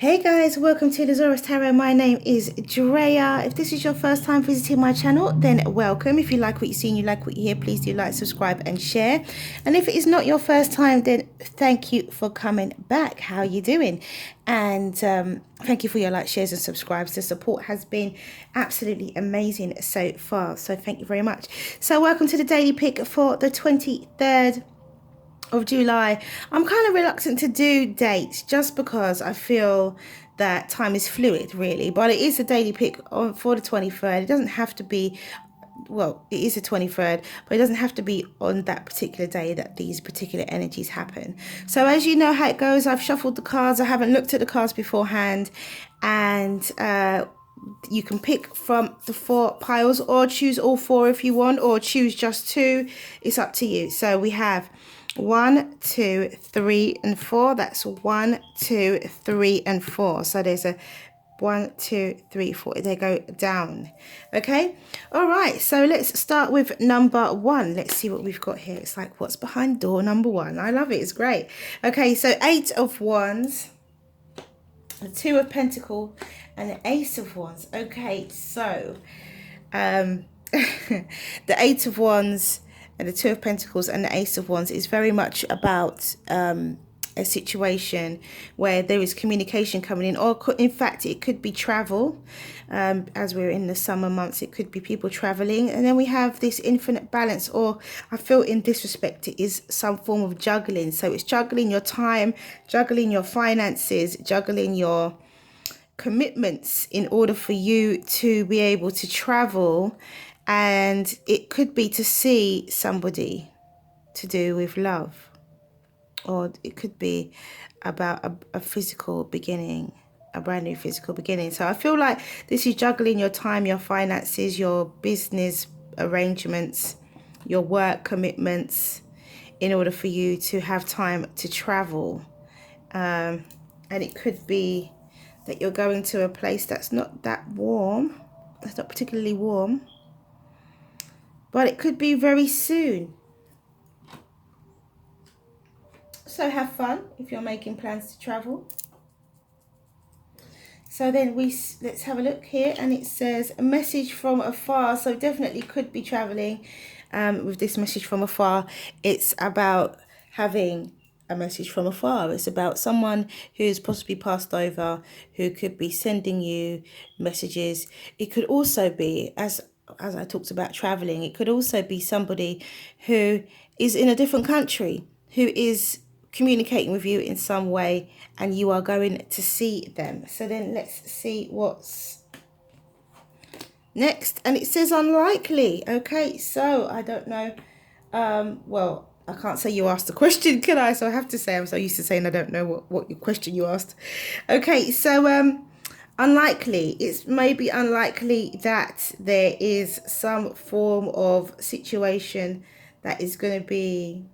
Hey guys, welcome to the Zarious Tarot. My name is Drea. If this is your first time visiting my channel, then welcome. If you like what you see and you like what you hear, please do like, subscribe and share. And if it is not your first time, then thank you for coming back. How are you doing? And thank you for your likes, shares and subscribes. The support has been absolutely amazing so far. So thank you very much. So welcome to the daily pick for the 23rd of July. I'm kind of reluctant to do dates just because I feel that time is fluid, really, but it is a daily pick for the 23rd. It doesn't have to be, well, it is the 23rd, but it doesn't have to be on that particular day that these particular energies happen. So as you know how it goes, I've shuffled the cards. I haven't looked at the cards beforehand, and you can pick from the 4 piles or choose all 4 if you want, or choose just 2. It's up to you. So we have 1, 2, 3 and 4. That's 1, 2, 3 and 4. So there's a 1, 2, 3, 4. They go down. Okay. All right. So let's start with number 1. Let's see what we've got here. It's like, what's behind door number 1? I love it. It's great. Okay. So 8 of Wands, the 2 of Pentacles and the Ace of Wands. Okay. So the 8 of Wands and the 2 of Pentacles and the Ace of Wands is very much about a situation where there is communication coming in, or in fact it could be travel. As we're in the summer months, it could be people traveling. And then we have this infinite balance, or I feel in this respect it is some form of juggling. So it's juggling your time, juggling your finances, juggling your commitments in order for you to be able to travel. And it could be to see somebody to do with love, or it could be about a physical beginning, a brand new physical beginning. So I feel like this is juggling your time, your finances, your business arrangements, your work commitments, in order for you to have time to travel. And it could be that you're going to a place that's not that warm, that's not particularly warm, but it could be very soon. So have fun if you're making plans to travel. So then let's have a look here, and it says a message from afar. So definitely could be traveling. With this message from afar, it's about having a message from afar. It's about someone who's possibly passed over, who could be sending you messages. It could also be, as I talked about traveling, it could also be somebody who is in a different country, who is communicating with you in some way, and you are going to see them. So then let's see what's next. And it says unlikely. Okay, so I don't know. Well, I can't say you asked the question, can I? So I have to say I'm so used to saying I don't know what your question you asked. Okay, so unlikely. It's maybe unlikely that there is some form of situation that is going to be,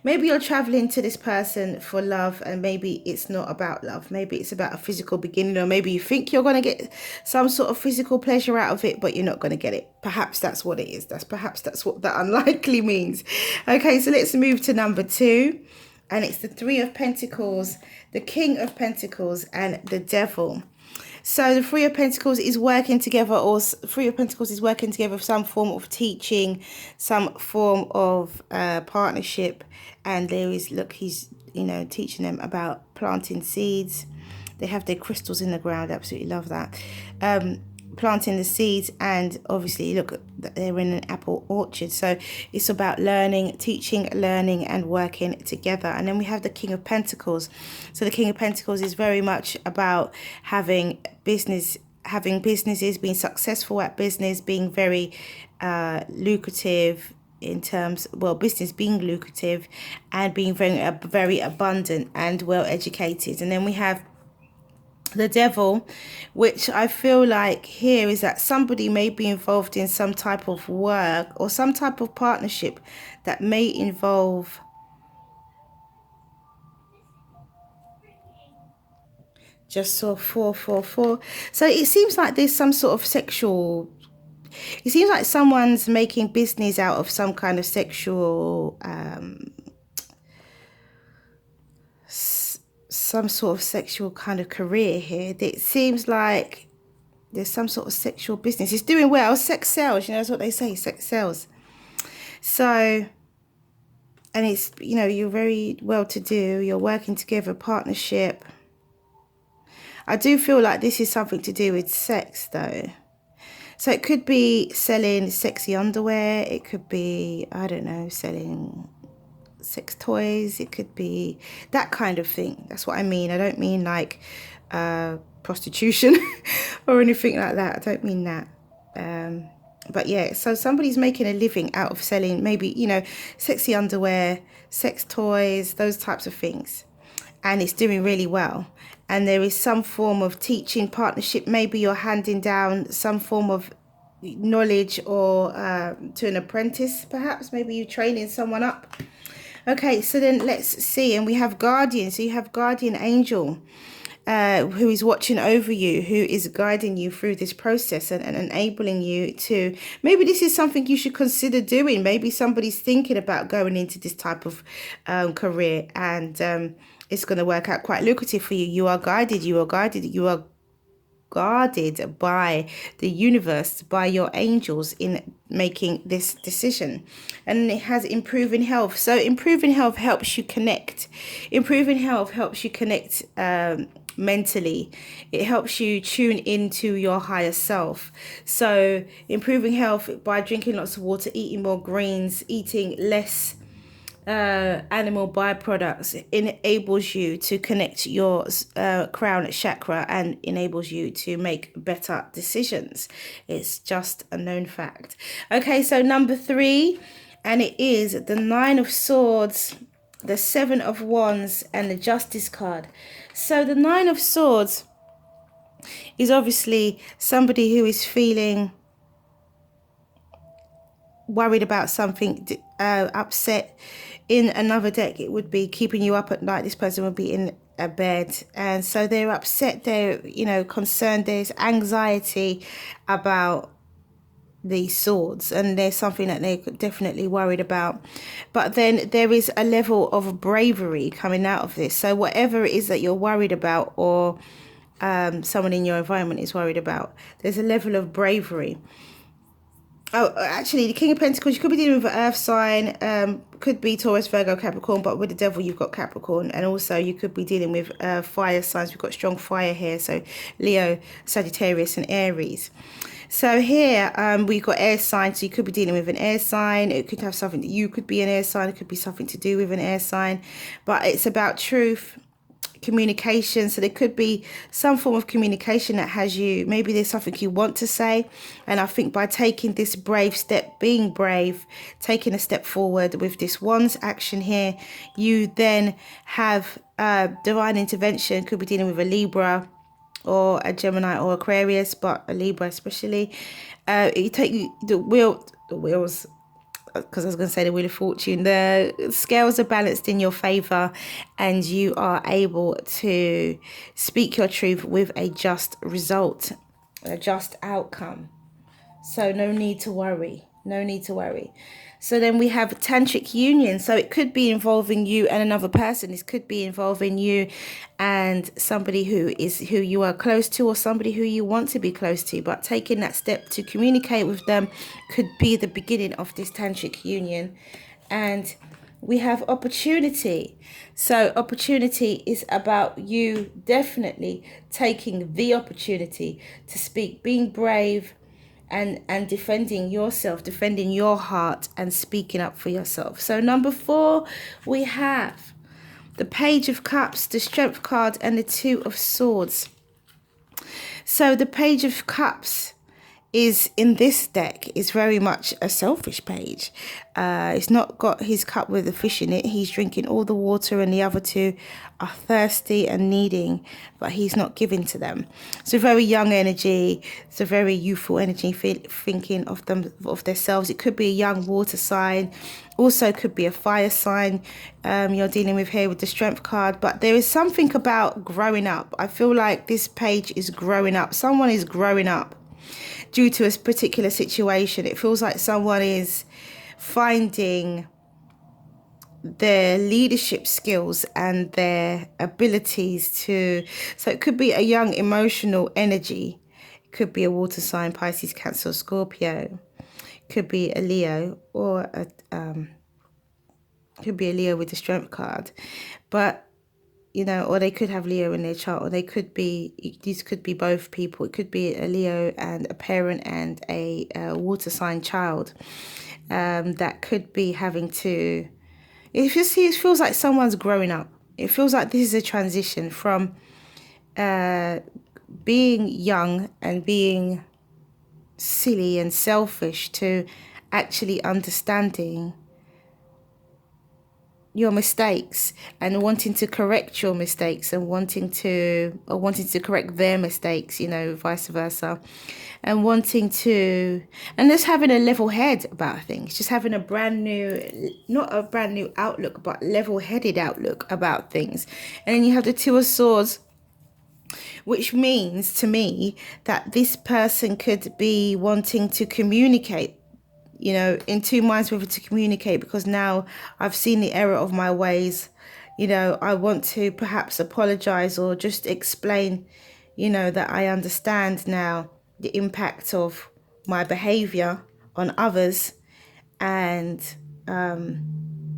maybe you're traveling to this person for love, and maybe it's not about love. Maybe it's about a physical beginning, or maybe you think you're going to get some sort of physical pleasure out of it, but you're not going to get it. Perhaps that's what it is. Perhaps that's what that unlikely means. Okay, so let's move to number 2. And it's the 3 of Pentacles, the King of Pentacles and the Devil. So the 3 of Pentacles is working together, or 3 of Pentacles is working together with some form of teaching, some form of partnership. And there is, look, he's, teaching them about planting seeds. They have their crystals in the ground. Absolutely love that. Planting the seeds, and obviously look, they're in an apple orchard. So it's about learning, teaching, learning and working together. And then we have the King of Pentacles. So the King of Pentacles is very much about having businesses, being successful at business, being very lucrative in terms, well, business being lucrative, and being very abundant and well educated. And then we have the Devil, which I feel like here is that somebody may be involved in some type of work or some type of partnership that may involve just saw 444. So it seems like there's some sort of sexual, it seems like someone's making business out of some kind of some sort of sexual kind of career here. It seems like there's some sort of sexual business. It's doing well. Sex sells, you know, that's what they say, sex sells. So, and it's, you know, you're very well to do. You're working together, partnership. I do feel like this is something to do with sex though. So it could be selling sexy underwear. It could be, I don't know, selling sex toys. It could be that kind of thing. That's what I mean. I don't mean like prostitution or anything like that. I don't mean that. But yeah, so somebody's making a living out of selling maybe, you know, sexy underwear, sex toys, those types of things. And it's doing really well. And there is some form of teaching partnership. Maybe you're handing down some form of knowledge or to an apprentice, perhaps. Maybe you're training someone up. Okay, so then let's see. And we have guardian. So you have guardian angel who is watching over you, who is guiding you through this process and enabling you to, maybe this is something you should consider doing. Maybe somebody's thinking about going into this type of career, and it's going to work out quite lucrative for you. You are guided, you are guarded by the universe, by your angels in making this decision. And it has improving health. So improving health helps you connect. Improving health helps you connect mentally. It helps you tune into your higher self. So improving health by drinking lots of water, eating more greens, eating less animal byproducts enables you to connect your crown chakra and enables you to make better decisions. It's just a known fact. Okay, so number 3, and it is the 9 of Swords, the 7 of Wands, and the Justice card. So the 9 of Swords is obviously somebody who is feeling worried about something, upset. In another deck, it would be keeping you up at night. This person would be in a bed, and so they're upset, they're, you know, concerned, there's anxiety about these swords, and there's something that they're definitely worried about. But then there is a level of bravery coming out of this. So whatever it is that you're worried about, or someone in your environment is worried about, there's a level of bravery. Oh, actually, the King of Pentacles, you could be dealing with an earth sign, could be Taurus, Virgo, Capricorn, but with the Devil, you've got Capricorn. And also you could be dealing with fire signs. We've got strong fire here, so Leo, Sagittarius, and Aries. So here we've got air signs, so you could be dealing with an air sign. It could have something that you could be an air sign. It could be something to do with an air sign. But it's about truth, communication. So there could be some form of communication that has you, maybe there's something you want to say, and I think by taking this brave step, being brave, taking a step forward with this Wands action here, you then have divine intervention. Could be dealing with a Libra or a Gemini or Aquarius, but a Libra especially. You take the wheels, because I was going to say the Wheel of Fortune, the scales are balanced in your favor, and you are able to speak your truth with a just result, a just outcome. So no need to worry. No need to worry. So then we have tantric union. So it could be involving you and another person. This could be involving you and somebody who you are close to, or somebody who you want to be close to. But taking that step to communicate with them could be the beginning of this tantric union. And we have opportunity. So opportunity is about you definitely taking the opportunity to speak, being brave, and defending yourself, defending your heart, and speaking up for yourself. So number 4, we have the Page of Cups, the Strength card, and the 2 of Swords. So the Page of Cups is, in this deck, is very much a selfish page. It's not got his cup with the fish in it. He's drinking all the water, and the other 2 are thirsty and needing, but he's not giving to them. It's a very young energy. It's a very youthful energy, thinking of themselves. It could be a young water sign. Also could be a fire sign you're dealing with here with the Strength card. But there is something about growing up. I feel like this page is growing up. Someone is growing up due to a particular situation. It feels like someone is finding their leadership skills and their abilities to, so it could be a young emotional energy. It could be a water sign, Pisces, Cancer, Scorpio. Could be a Leo, or a could be a Leo with the Strength card. But you know, or they could have Leo in their chart, or they could be, these could be both people. It could be a Leo and a parent and a water sign child that could be having to, it feels like someone's growing up. It feels like this is a transition from being young and being silly and selfish to actually understanding your mistakes and wanting to correct your mistakes and wanting to correct their mistakes, you know, vice versa, and wanting to, and just having a level head about things, just having a brand new, not a brand new outlook, but level-headed outlook about things. And then you have the Two of Swords, which means to me that this person could be wanting to communicate, you know, in two minds whether to communicate, because now I've seen the error of my ways. You know, I want to perhaps apologize or just explain, you know, that I understand now the impact of my behavior on others. And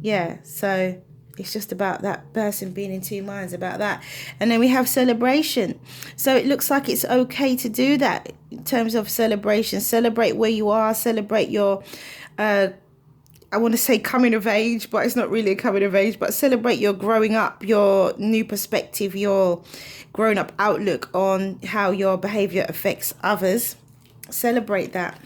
yeah, so it's just about that person being in two minds about that. And then we have celebration. So it looks like it's okay to do that in terms of celebration. Celebrate where you are, celebrate your I want to say coming of age, but it's not really a coming of age, but celebrate your growing up, your new perspective, your grown up outlook on how your behavior affects others. Celebrate that.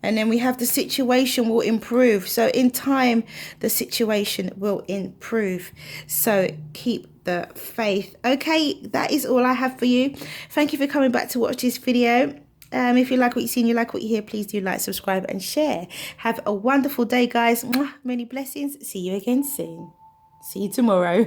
And then we have the situation will improve. So in time, the situation will improve. So keep the faith. Okay, that is all I have for you. Thank you for coming back to watch this video. If you like what you see and you like what you hear, please do like, subscribe and share. Have a wonderful day, guys. Mwah, many blessings. See you again soon. See you tomorrow.